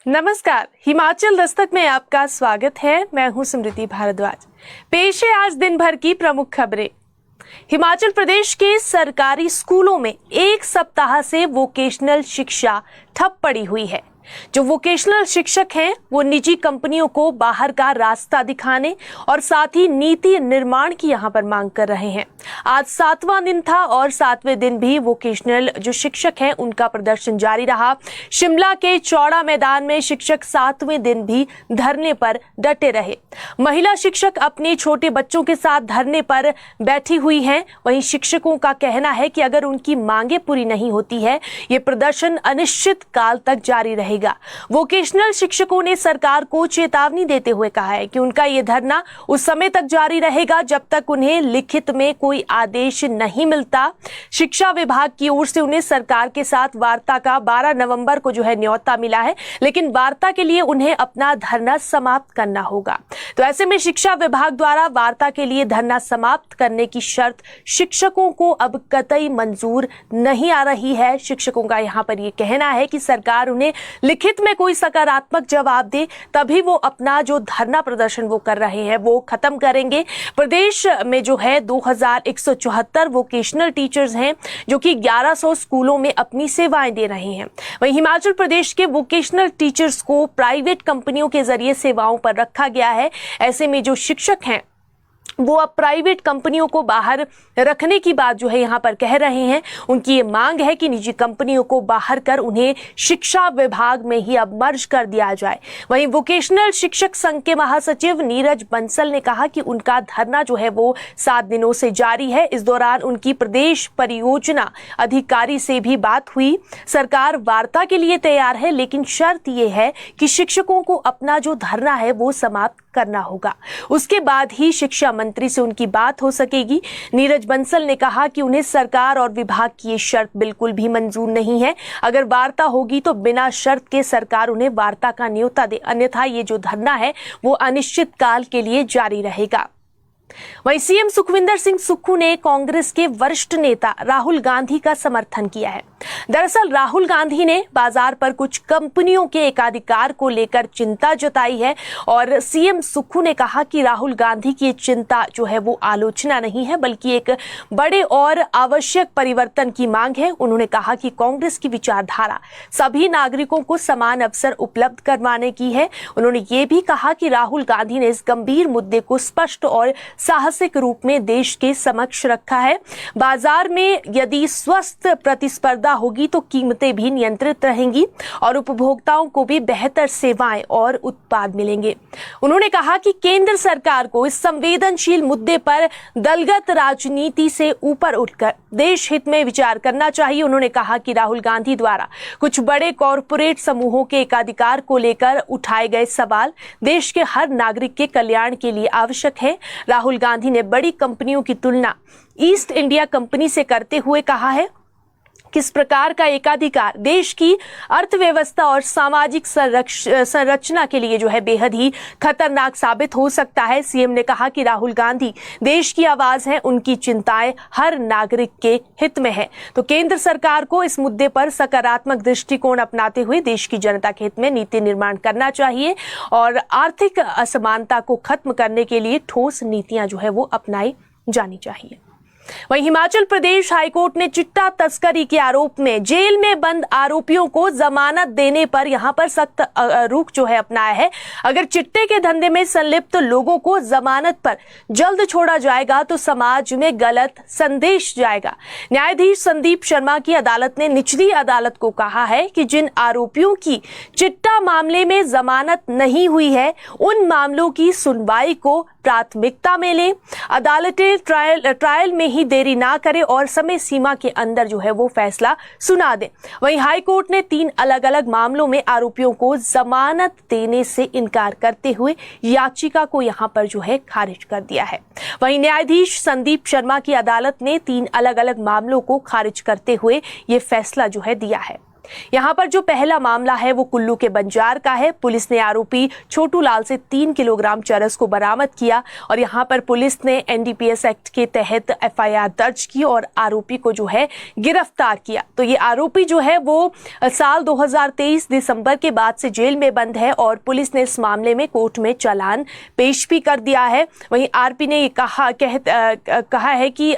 नमस्कार, हिमाचल दस्तक में आपका स्वागत है। मैं हूं स्मृति भारद्वाज। पेश है आज दिन भर की प्रमुख खबरें। हिमाचल प्रदेश के सरकारी स्कूलों में एक सप्ताह से वोकेशनल शिक्षा ठप पड़ी हुई है। जो वोकेशनल शिक्षक हैं वो निजी कंपनियों को बाहर का रास्ता दिखाने और साथ ही नीति निर्माण की यहां पर मांग कर रहे हैं। आज 7वां दिन था और 7वें दिन भी वोकेशनल जो शिक्षक हैं उनका प्रदर्शन जारी रहा। शिमला के चौड़ा मैदान में शिक्षक 7वें दिन भी धरने पर डटे रहे। महिला शिक्षक अपने छोटे बच्चों के साथ धरने पर बैठी हुई हैं। वहीं शिक्षकों का कहना है कि अगर उनकी मांगे पूरी नहीं होती है, ये प्रदर्शन अनिश्चित काल तक जारी रहेगा। वोकेशनल शिक्षकों ने सरकार को चेतावनी देते हुए कहा है कि उनका ये धरना उस समय तक जारी रहेगा जब तक उन्हें लिखित में कोई आदेश नहीं मिलता। शिक्षा विभाग की ओर से उन्हें सरकार के साथ वार्ता का 12 नवंबर को न्योता मिला है, लेकिन वार्ता के लिए उन्हें अपना धरना समाप्त करना होगा। तो ऐसे में शिक्षा विभाग द्वारा वार्ता के लिए धरना समाप्त करने की शर्त शिक्षकों को अब कतई मंजूर नहीं आ रही है। शिक्षकों का यहाँ पर यह कहना है कि सरकार उन्हें लिखित में कोई सकारात्मक जवाब दे तभी वो अपना जो धरना प्रदर्शन वो कर रहे हैं वो खत्म करेंगे। प्रदेश में 2174 वोकेशनल टीचर्स हैं जो कि 1100 स्कूलों में अपनी सेवाएं दे रहे हैं। वहीं हिमाचल प्रदेश के वोकेशनल टीचर्स को प्राइवेट कंपनियों के जरिए सेवाओं पर रखा गया है। ऐसे में जो शिक्षक हैं वो अब प्राइवेट कंपनियों को बाहर रखने की बात यहाँ पर कह रहे हैं। उनकी ये मांग है कि निजी कंपनियों को बाहर कर उन्हें शिक्षा विभाग में ही अब मर्ज कर दिया जाए। वहीं वोकेशनल शिक्षक संघ के महासचिव नीरज बंसल ने कहा कि उनका धरना वो 7 दिनों से जारी है। इस दौरान उनकी प्रदेश परियोजना अधिकारी से भी बात हुई। सरकार वार्ता के लिए तैयार है, लेकिन शर्त ये है कि शिक्षकों को अपना जो धरना है वो समाप्त करना होगा। उसके बाद ही शिक्षा मंत्री से उनकी बात हो सकेगी। नीरज बंसल ने कहा कि उन्हें सरकार और विभाग की ये शर्त बिल्कुल भी मंजूर नहीं है। अगर वार्ता होगी तो बिना शर्त के सरकार उन्हें वार्ता का न्योता दे, अन्यथा ये जो धरना है वो अनिश्चित काल के लिए जारी रहेगा। वहीं सीएम सुखविंदर सिंह सुक्खू ने कांग्रेस के वरिष्ठ नेता राहुल गांधी का समर्थन किया है। दरअसल राहुल गांधी ने बाजार पर कुछ कंपनियों के एकाधिकार को लेकर चिंता जताई है और सीएम सुक्खू ने कहा कि राहुल गांधी की चिंता वो आलोचना नहीं है बल्कि एक बड़े और आवश्यक परिवर्तन की मांग है। उन्होंने कहा कि कांग्रेस की विचारधारा सभी नागरिकों को समान अवसर उपलब्ध करवाने की है। उन्होंने ये भी कहा कि राहुल गांधी ने इस गंभीर मुद्दे को स्पष्ट और साहसिक रूप में देश के समक्ष रखा है। बाजार में यदि स्वस्थ प्रतिस्पर्धा होगी तो कीमतें भी नियंत्रित रहेंगी और उपभोक्ताओं को भी बेहतर सेवाएं और उत्पाद मिलेंगे। उन्होंने कहा कि केंद्र सरकार को इस संवेदनशील मुद्दे पर दलगत राजनीति से ऊपर उठकर देश हित में विचार करना चाहिए। उन्होंने कहा कि राहुल गांधी द्वारा कुछ बड़े कॉरपोरेट समूहों के एकाधिकार को लेकर उठाए गए सवाल देश के हर नागरिक के कल्याण के लिए आवश्यक है। राहुल गांधी ने बड़ी कंपनियों की तुलना ईस्ट इंडिया कंपनी से करते हुए कहा है किस प्रकार का एकाधिकार देश की अर्थव्यवस्था और सामाजिक संरचना के लिए बेहद ही खतरनाक साबित हो सकता है। सीएम ने कहा कि राहुल गांधी देश की आवाज है, उनकी चिंताएं हर नागरिक के हित में है। तो केंद्र सरकार को इस मुद्दे पर सकारात्मक दृष्टिकोण अपनाते हुए देश की जनता के हित में नीति निर्माण करना चाहिए और आर्थिक असमानता को खत्म करने के लिए ठोस नीतियां वो अपनाई जानी चाहिए। वहीं हिमाचल प्रदेश हाईकोर्ट ने चिट्टा तस्करी के आरोप में जेल में बंद आरोपियों को जमानत देने पर यहां पर सख्त रुख अपनाया है। अगर चिट्टे के धंधे में संलिप्त लोगों को जमानत पर जल्द छोड़ा जाएगा तो समाज में गलत संदेश जाएगा। न्यायाधीश संदीप शर्मा की अदालत ने निचली अदालत को कहा है कि जिन आरोपियों की चिट्टा मामले में जमानत नहीं हुई है उन मामलों की सुनवाई को प्राथमिकता में लें। अदालतें ट्रायल में ही देरी ना करें और समय सीमा के अंदर वो फैसला सुना दें। वहीं हाई कोर्ट ने 3 अलग अलग मामलों में आरोपियों को जमानत देने से इनकार करते हुए याचिका को यहां पर खारिज कर दिया है। वहीं न्यायाधीश संदीप शर्मा की अदालत ने 3 अलग अलग मामलों को खारिज करते हुए ये फैसला दिया है। यहाँ पर जो पहला मामला है वो कुल्लू के बंजार का है। पुलिस ने आरोपी छोटू लाल से 3 किलोग्राम चरस को बरामद किया और यहाँ पर पुलिस ने एनडीपीएस एक्ट के तहत एफआईआर दर्ज की और आरोपी को जो है गिरफ्तार किया। तो ये आरोपी जो है वो साल 2023 दिसंबर के बाद से जेल में बंद है और पुलिस ने इस मामले में कोर्ट में चालान पेश भी कर दिया है। वहीं आरोपी ने कहा है कि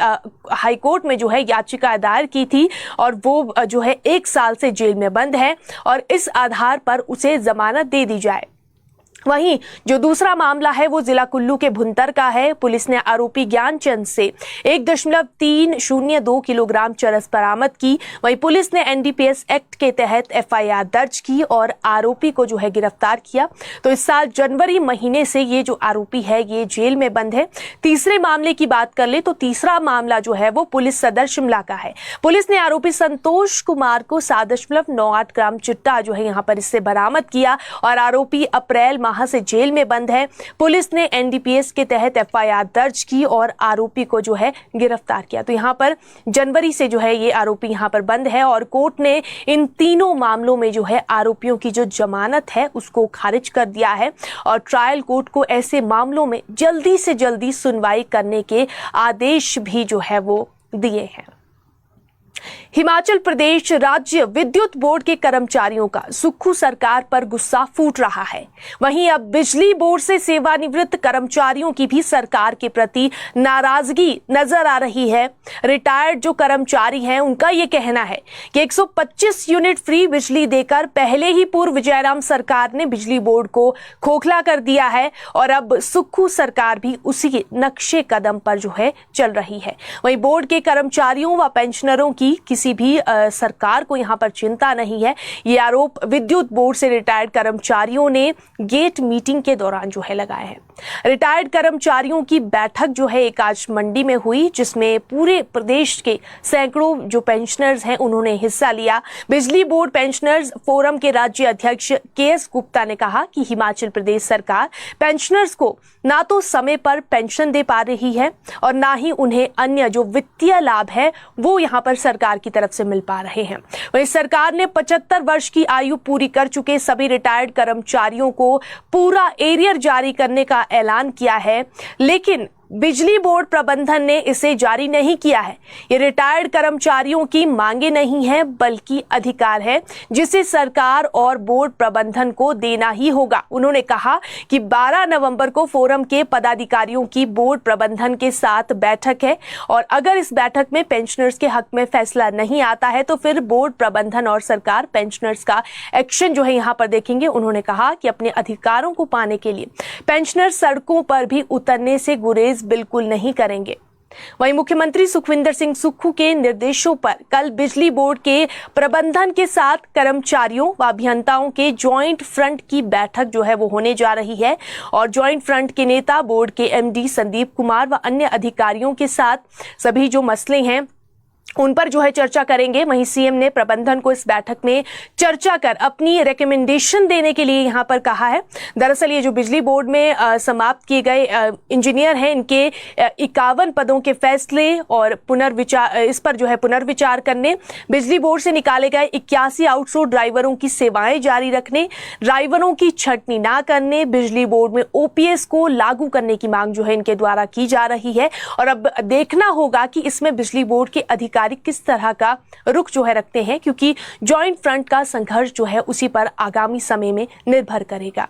हाईकोर्ट में जो है याचिका दायर की थी और वो जो है 1 साल से जेल में बंद है और इस आधार पर उसे जमानत दे दी जाए। वहीं जो दूसरा मामला है वो जिला कुल्लू के भुंतर का है। पुलिस ने आरोपी ज्ञानचंद से 1.302 किलोग्राम चरस बरामद की। वहीं पुलिस ने एनडीपीएस एक्ट के तहत एफआईआर दर्ज की और आरोपी को जो है गिरफ्तार किया। तो इस साल जनवरी महीने से ये जो आरोपी है ये जेल में बंद है। तीसरे मामले की बात कर ले तो तीसरा मामला जो है वो पुलिस सदर शिमला का है। पुलिस ने आरोपी संतोष कुमार को 7.98 ग्राम चिट्टा जो है यहाँ पर इससे बरामद किया और आरोपी अप्रैल माह से जेल में बंद है। पुलिस ने एनडीपीएस के तहत एफआईआर दर्ज की और आरोपी को जो है गिरफ्तार किया। तो यहाँ पर जनवरी से जो है ये आरोपी यहाँ पर बंद है और कोर्ट ने इन तीनों मामलों में जो है आरोपियों की जो जमानत है उसको खारिज कर दिया है और ट्रायल कोर्ट को ऐसे मामलों में जल्दी से जल्दी सुनवाई करने के आदेश भी जो है वो दिए हैं। हिमाचल प्रदेश राज्य विद्युत बोर्ड के कर्मचारियों का सुक्खू सरकार पर गुस्सा फूट रहा है। वहीं अब बिजली बोर्ड से सेवानिवृत्त कर्मचारियों की भी सरकार के प्रति नाराजगी नजर आ रही है। रिटायर्ड जो कर्मचारी हैं उनका ये कहना है कि 125 यूनिट फ्री बिजली देकर पहले ही पूर्व जयराम सरकार ने बिजली बोर्ड को खोखला कर दिया है और अब सुक्खू सरकार भी उसी नक्शे कदम पर जो है चल रही है। वहीं बोर्ड के कर्मचारियों व पेंशनरों की किसी भी सरकार को यहां पर चिंता नहीं है। ये आरोप विद्युत बोर्ड से रिटायर्ड कर्मचारियों ने गेट मीटिंग के दौरान जो है लगाए हैं। रिटायर्ड कर्मचारियों की बैठक जो है एक आज मंडी में हुई जिसमें पूरे प्रदेश के सैकड़ों जो पेंशनर्स हैं उन्होंने हिस्सा लिया। बिजली बोर्ड पेंशनर्स फोरम के राज्य अध्यक्ष केएस गुप्ता ने कहा कि हिमाचल प्रदेश सरकार पेंशनर्स को ना तो समय पर पेंशन दे पा रही है और ना ही उन्हें अन्य जो वित्तीय लाभ है वो यहाँ पर सरकार की तरफ से मिल पा रहे हैं। वहीं सरकार ने 75 वर्ष की आयु पूरी कर चुके सभी रिटायर्ड कर्मचारियों को पूरा एरियर जारी करने का ऐलान किया है, लेकिन बिजली बोर्ड प्रबंधन ने इसे जारी नहीं किया है। ये रिटायर्ड कर्मचारियों की मांगे नहीं है बल्कि अधिकार है जिसे सरकार और बोर्ड प्रबंधन को देना ही होगा। उन्होंने कहा कि 12 नवंबर को फोरम के पदाधिकारियों की बोर्ड प्रबंधन के साथ बैठक है और अगर इस बैठक में पेंशनर्स के हक में फैसला नहीं आता है तो फिर बोर्ड प्रबंधन और सरकार पेंशनर्स का एक्शन जो है यहाँ पर देखेंगे। उन्होंने कहा कि अपने अधिकारों को पाने के लिए पेंशनर सड़कों पर भी उतरने से गुरेज बिल्कुल नहीं करेंगे। वहीं मुख्यमंत्री सुखविंदर सिंह सुक्खू के निर्देशों पर कल बिजली बोर्ड के प्रबंधन के साथ कर्मचारियों व अभियंताओं के ज्वाइंट फ्रंट की बैठक जो है वो होने जा रही है और ज्वाइंट फ्रंट के नेता बोर्ड के एमडी संदीप कुमार व अन्य अधिकारियों के साथ सभी जो मसले हैं उन पर जो है चर्चा करेंगे। वहीं सीएम ने प्रबंधन को इस बैठक में चर्चा कर अपनी रिकमेंडेशन देने के लिए यहां पर कहा है। दरअसल ये जो बिजली बोर्ड में समाप्त किए गए इंजीनियर हैं इनके 51 पदों के फैसले और इस पर जो है पुनर्विचार करने, बिजली बोर्ड से निकाले गए 81 आउटसोर्स ड्राइवरों की सेवाएं जारी रखने, ड्राइवरों की छंटनी ना करने, बिजली बोर्ड में ओपीएस को लागू करने की मांग जो है इनके द्वारा की जा रही है। और अब देखना होगा कि इसमें बिजली बोर्ड के अधिकारी किस तरह का रुख जो है रखते हैं, क्योंकि जॉइंट फ्रंट का संघर्ष जो है उसी पर आगामी समय में निर्भर करेगा।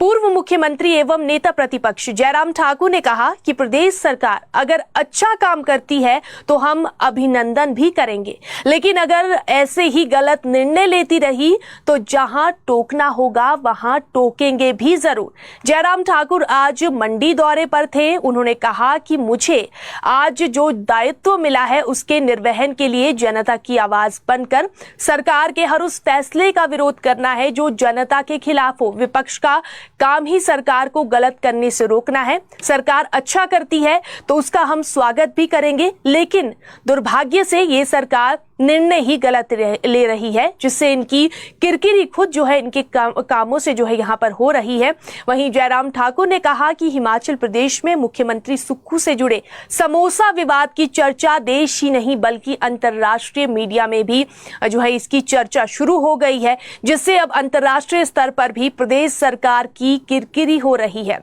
पूर्व मुख्यमंत्री एवं नेता प्रतिपक्ष जयराम ठाकुर ने कहा कि प्रदेश सरकार अगर अच्छा काम करती है तो हम अभिनंदन भी करेंगे, लेकिन अगर ऐसे ही गलत निर्णय लेती रही तो जहां टोकना होगा वहां टोकेंगे भी जरूर। जयराम ठाकुर आज मंडी दौरे पर थे। उन्होंने कहा कि मुझे आज जो दायित्व मिला है उसके निर्वहन के लिए जनता की आवाज बनकर सरकार के हर उस फैसले का विरोध करना है जो जनता के खिलाफ हो। विपक्ष का काम ही सरकार को गलत करने से रोकना है। सरकार अच्छा करती है तो उसका हम स्वागत भी करेंगे, लेकिन दुर्भाग्य से ये सरकार निर्णय ही गलत ले रही है, जिससे इनकी किरकिरी खुद जो है इनके कामों से जो है यहाँ पर हो रही है। वहीं जयराम ठाकुर ने कहा कि हिमाचल प्रदेश में मुख्यमंत्री सुक्खू से जुड़े समोसा विवाद की चर्चा देश ही नहीं बल्कि अंतर्राष्ट्रीय मीडिया में भी जो है इसकी चर्चा शुरू हो गई है, जिससे अब अंतर्राष्ट्रीय स्तर पर भी प्रदेश सरकार की किरकिरी हो रही है।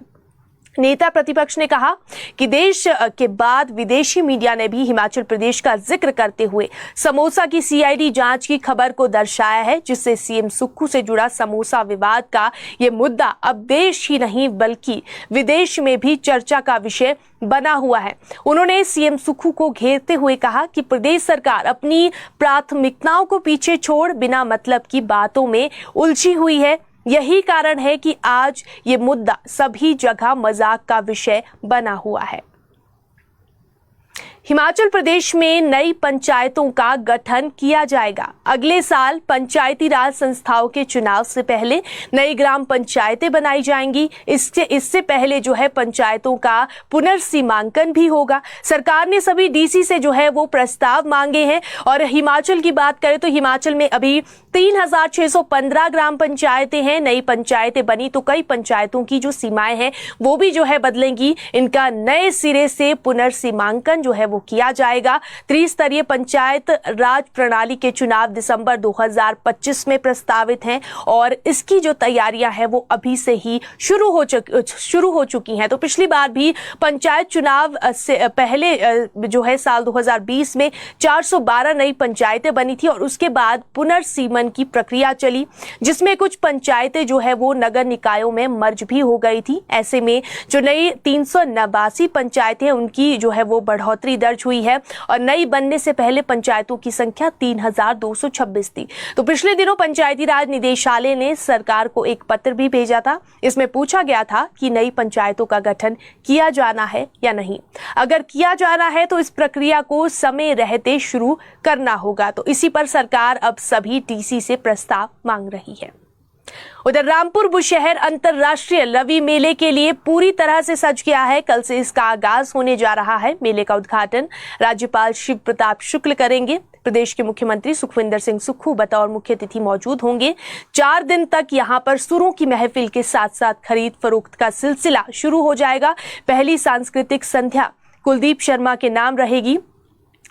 नेता प्रतिपक्ष ने कहा कि देश के बाद विदेशी मीडिया ने भी हिमाचल प्रदेश का जिक्र करते हुए समोसा की सीआईडी जांच की खबर को दर्शाया है, जिससे सीएम सुक्खू से जुड़ा समोसा विवाद का ये मुद्दा अब देश ही नहीं बल्कि विदेश में भी चर्चा का विषय बना हुआ है। उन्होंने सीएम सुक्खू को घेरते हुए कहा कि प्रदेश सरकार अपनी प्राथमिकताओं को पीछे छोड़ बिना मतलब की बातों में उलझी हुई है। यही कारण है कि आज ये मुद्दा सभी जगह मजाक का विषय बना हुआ है। हिमाचल प्रदेश में नई पंचायतों का गठन किया जाएगा। अगले साल पंचायती राज संस्थाओं के चुनाव से पहले नई ग्राम पंचायतें बनाई जाएंगी। इससे पहले जो है पंचायतों का पुनर्सीमांकन भी होगा। सरकार ने सभी डीसी से जो है वो प्रस्ताव मांगे हैं। और हिमाचल की बात करें तो हिमाचल में अभी 3615 ग्राम पंचायतें हैं। नई पंचायतें बनी तो कई पंचायतों की जो सीमाएं हैं वो भी जो है बदलेंगी। इनका नए सिरे से पुनर्सीमांकन जो है वो किया जाएगा। त्रिस्तरीय पंचायत राज प्रणाली के चुनाव दिसंबर 2025 में प्रस्तावित हैं और इसकी जो तैयारियां हैं वो अभी से ही शुरू हो चुकी हैं। तो पिछली बार भी पंचायत चुनाव से पहले जो है साल 2020 में 412 नई पंचायतें बनी थी और उसके बाद पुनर्सीमन की प्रक्रिया चली, जिसमें कुछ पंचायतें जो है वो नगर निकायों में मर्ज भी हो गई थी। ऐसे में जो नई 389 पंचायतें उनकी जो है वो बढ़ोतरी दर्ज हुई है और नई बनने से पहले पंचायतों की संख्या 3226 थी। तो पिछले दिनों पंचायती राज निदेशालय ने सरकार को एक पत्र भी भेजा था। इसमें पूछा गया था कि नई पंचायतों का गठन किया जाना है या नहीं। अगर किया जाना है तो इस प्रक्रिया को समय रहते शुरू करना होगा। तो इसी पर सरकार अब सभी डीसी से प्रस्ताव मांग रही है। उधर रामपुर बुशहर अंतर्राष्ट्रीय लवी मेले के लिए पूरी तरह से सज गया है। कल से इसका आगाज होने जा रहा है। मेले का उद्घाटन राज्यपाल शिव प्रताप शुक्ल करेंगे। प्रदेश के मुख्यमंत्री सुखविंदर सिंह सुक्खू बतौर मुख्य अतिथि मौजूद होंगे। 4 दिन तक यहां पर सुरों की महफिल के साथ साथ खरीद फरोख्त का सिलसिला शुरू हो जाएगा। पहली सांस्कृतिक संध्या कुलदीप शर्मा के नाम रहेगी।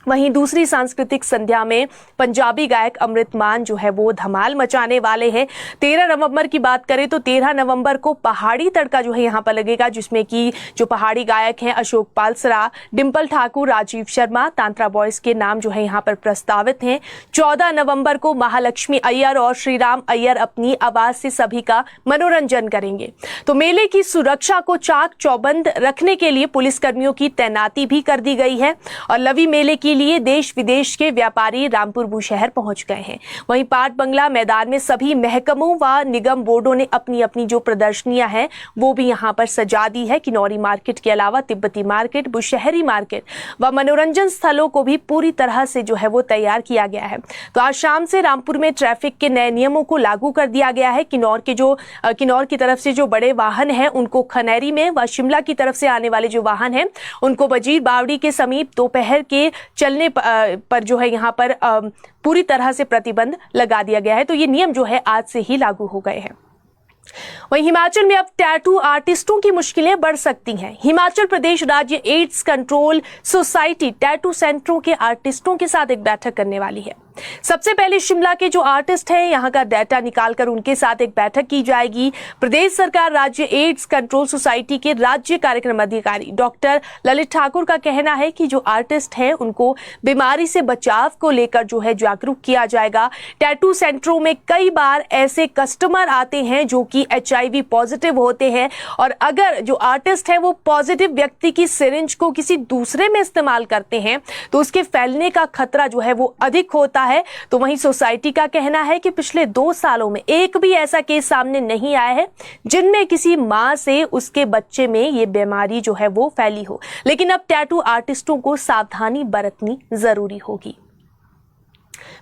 वहीं दूसरी सांस्कृतिक संध्या में पंजाबी गायक अमृत मान जो है वो धमाल मचाने वाले हैं। 13 नवंबर की बात करें तो 13 नवंबर को पहाड़ी तड़का जो है यहाँ पर लगेगा, जिसमें कि जो पहाड़ी गायक हैं अशोक पालसरा, डिम्पल ठाकुर, राजीव शर्मा, तांत्रा बॉयज के नाम जो है यहाँ पर प्रस्तावित हैं। 14 नवंबर को महालक्ष्मी अय्यर और श्रीराम अय्यर अपनी आवाज से सभी का मनोरंजन करेंगे। तो मेले की सुरक्षा को चाक चौबंद रखने के लिए पुलिस कर्मियों की तैनाती भी कर दी गई है और लवी मेले की लिए देश विदेश के व्यापारी रामपुर बुशहर पहुंच गए हैं। वहीं पाट बंगला मैदान में सभी महकमों व निगम बोर्डों ने अपनी अपनी जो प्रदर्शनियां हैं वो भी यहां पर सजा दी है। किन्नौरी मार्केट के अलावा तिब्बती मार्केट, बुशहरी मार्केट व मनोरंजन स्थलों को भी पूरी तरह से जो है वो तैयार किया गया है। तो आज शाम से रामपुर में ट्रैफिक के नए नियमों को लागू कर दिया गया है। किन्नौर की तरफ से जो बड़े वाहन हैं उनको खनेरी में व शिमला की तरफ से आने वाले जो वाहन हैं उनको वजीर बावड़ी के समीप दोपहर के चलने पर जो है यहाँ पर पूरी तरह से प्रतिबंध लगा दिया गया है। तो ये नियम जो है आज से ही लागू हो गए हैं। वहीं हिमाचल में अब टैटू आर्टिस्टों की मुश्किलें बढ़ सकती हैं। हिमाचल प्रदेश राज्य एड्स कंट्रोल सोसाइटी टैटू सेंटरों के आर्टिस्टों के साथ एक बैठक करने वाली है। सबसे पहले शिमला के जो आर्टिस्ट हैं यहाँ का डाटा निकालकर उनके साथ एक बैठक की जाएगी। प्रदेश सरकार राज्य एड्स कंट्रोल सोसाइटी के राज्य कार्यक्रम अधिकारी डॉक्टर ललित ठाकुर का कहना है कि जो आर्टिस्ट हैं उनको बीमारी से बचाव को लेकर जो है जागरूक किया जाएगा। टैटू सेंटरों में कई बार ऐसे कस्टमर आते हैं जो कि HIV पॉजिटिव होते हैं और अगर जो आर्टिस्ट है वो पॉजिटिव व्यक्ति की सिरिंज को किसी दूसरे में इस्तेमाल करते हैं तो उसके फैलने का खतरा जो है वो अधिक होता है। तो वहीं सोसाइटी का कहना है कि पिछले 2 सालों में एक भी ऐसा केस सामने नहीं आया है जिनमें किसी मां से उसके बच्चे में ये बीमारी जो है वो फैली हो। लेकिन अब टैटू आर्टिस्टों को सावधानी बरतनी जरूरी होगी।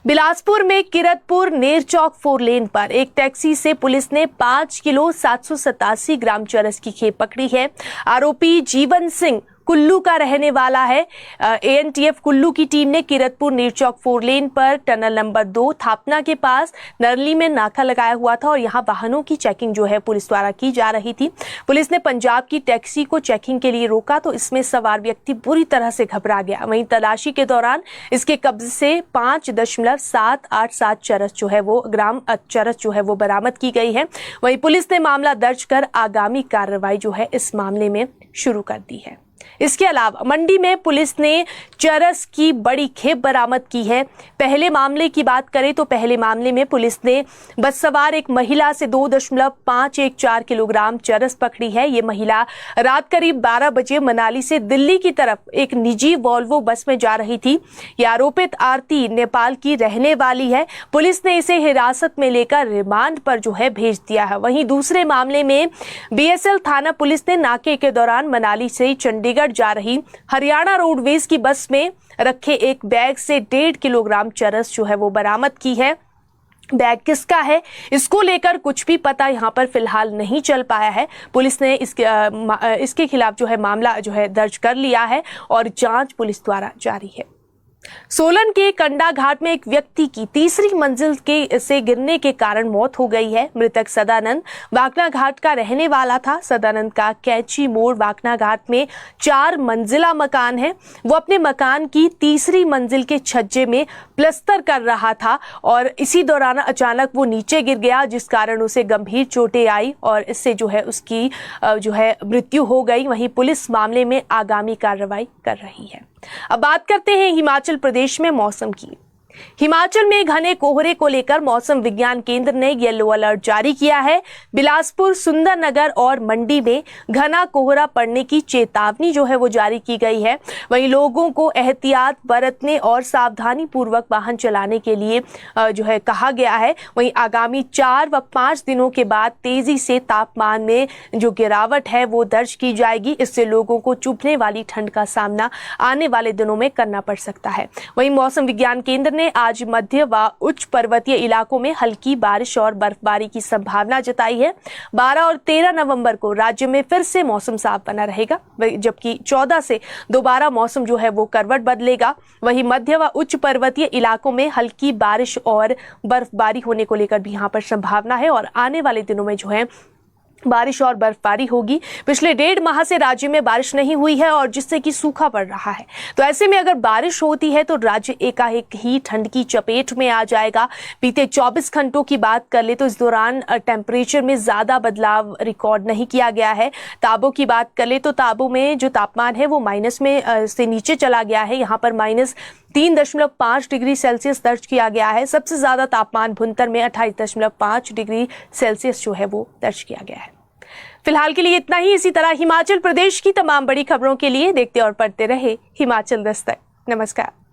बिलासपुर में किरतपुर नेरचौक 4 लेन पर एक टैक्सी से पुलिस ने 5 किलो 787 ग्राम चरस की खेप पकड़ी है। आरोपी जीवन सिंह कुल्लू का रहने वाला है। ANTF कुल्लू की टीम ने किरतपुर नीरचौक 4 लेन पर टनल नंबर 2 थापना के पास नरली में नाका लगाया हुआ था और यहां वाहनों की चेकिंग जो है पुलिस द्वारा की जा रही थी। पुलिस ने पंजाब की टैक्सी को चेकिंग के लिए रोका तो इसमें सवार व्यक्ति बुरी तरह से घबरा गया। वहीं तलाशी के दौरान इसके कब्जे से 5.787 चरस जो है वो ग्राम चरस जो है वो बरामद की गई है। वहीं पुलिस ने मामला दर्ज कर आगामी कार्रवाई जो है इस मामले में शुरू कर दी है। इसके अलावा मंडी में पुलिस ने चरस की बड़ी खेप बरामद की है। पहले मामले की बात करें तो पहले मामले में पुलिस ने बस सवार एक महिला से 2.514 किलोग्राम चरस पकड़ी है। ये महिला रात करीब 12 बजे मनाली से दिल्ली की तरफ एक निजी वॉल्वो बस में जा रही थी। ये आरोपित आरती नेपाल की रहने वाली है। पुलिस ने इसे हिरासत में लेकर रिमांड पर जो है भेज दिया है। वहीं दूसरे मामले में BSL थाना पुलिस ने नाके के दौरान मनाली से चंडीगढ़ जा रही हरियाणा रोडवेज की बस में रखे एक बैग से 1.5 किलोग्राम चरस जो है वो बरामद की है। बैग किसका है इसको लेकर कुछ भी पता यहां पर फिलहाल नहीं चल पाया है। पुलिस ने इसके खिलाफ जो है मामला जो है दर्ज कर लिया है और जांच पुलिस द्वारा जारी है। सोलन के कंडा घाट में एक व्यक्ति की तीसरी मंजिल से गिरने के कारण मौत हो गई है। मृतक सदानंद वाकना घाट का रहने वाला था। सदानंद का कैची मोड़ वाकना घाट में 4 मंजिला मकान है। वो अपने मकान की तीसरी मंजिल के छज्जे में प्लस्तर कर रहा था और इसी दौरान अचानक वो नीचे गिर गया, जिस कारण उसे गंभीर चोटें आई और इससे जो है उसकी जो है मृत्यु हो गई। वहीं पुलिस मामले में आगामी कार्रवाई कर रही है। अब बात करते हैं हिमाचल प्रदेश में मौसम की। हिमाचल में घने कोहरे को लेकर मौसम विज्ञान केंद्र ने येलो अलर्ट जारी किया है। बिलासपुर, सुंदरनगर और मंडी में घना कोहरा पड़ने की चेतावनी जो है वो जारी की गई है। वहीं लोगों को एहतियात बरतने और सावधानी पूर्वक वाहन चलाने के लिए जो है कहा गया है। वहीं आगामी 4 व 5 दिनों के बाद तेजी से तापमान में जो गिरावट है वो दर्ज की जाएगी। इससे लोगों को चुभने वाली ठंड का सामना आने वाले दिनों में करना पड़ सकता है। वहीं मौसम विज्ञान केंद्र ने आज मध्य व उच्च पर्वतीय इलाकों में हल्की बारिश और बर्फबारी की संभावना जताई है। 12 और 13 नवंबर को राज्य में फिर से मौसम साफ बना रहेगा, जबकि 14 से दोबारा मौसम जो है वो करवट बदलेगा। वहीं मध्य व उच्च पर्वतीय इलाकों में हल्की बारिश और बर्फबारी होने को लेकर भी यहाँ पर संभावना है और आने वाले दिनों में जो है बारिश और बर्फबारी होगी। पिछले 1.5 माह से राज्य में बारिश नहीं हुई है और जिससे कि सूखा पड़ रहा है। तो ऐसे में अगर बारिश होती है तो राज्य एकाएक ही ठंड की चपेट में आ जाएगा। बीते 24 घंटों की बात कर ले तो इस दौरान टेम्परेचर में ज्यादा बदलाव रिकॉर्ड नहीं किया गया है। ताबो की बात कर ले तो ताबो में जो तापमान है वो माइनस में से नीचे चला गया है। यहाँ पर -3.5 डिग्री सेल्सियस दर्ज किया गया है। सबसे ज्यादा तापमान भुंतर में 28.5 डिग्री सेल्सियस जो है वो दर्ज किया गया है। फिलहाल के लिए इतना ही। इसी तरह हिमाचल प्रदेश की तमाम बड़ी खबरों के लिए देखते और पढ़ते रहे हिमाचल दस्तक। नमस्कार।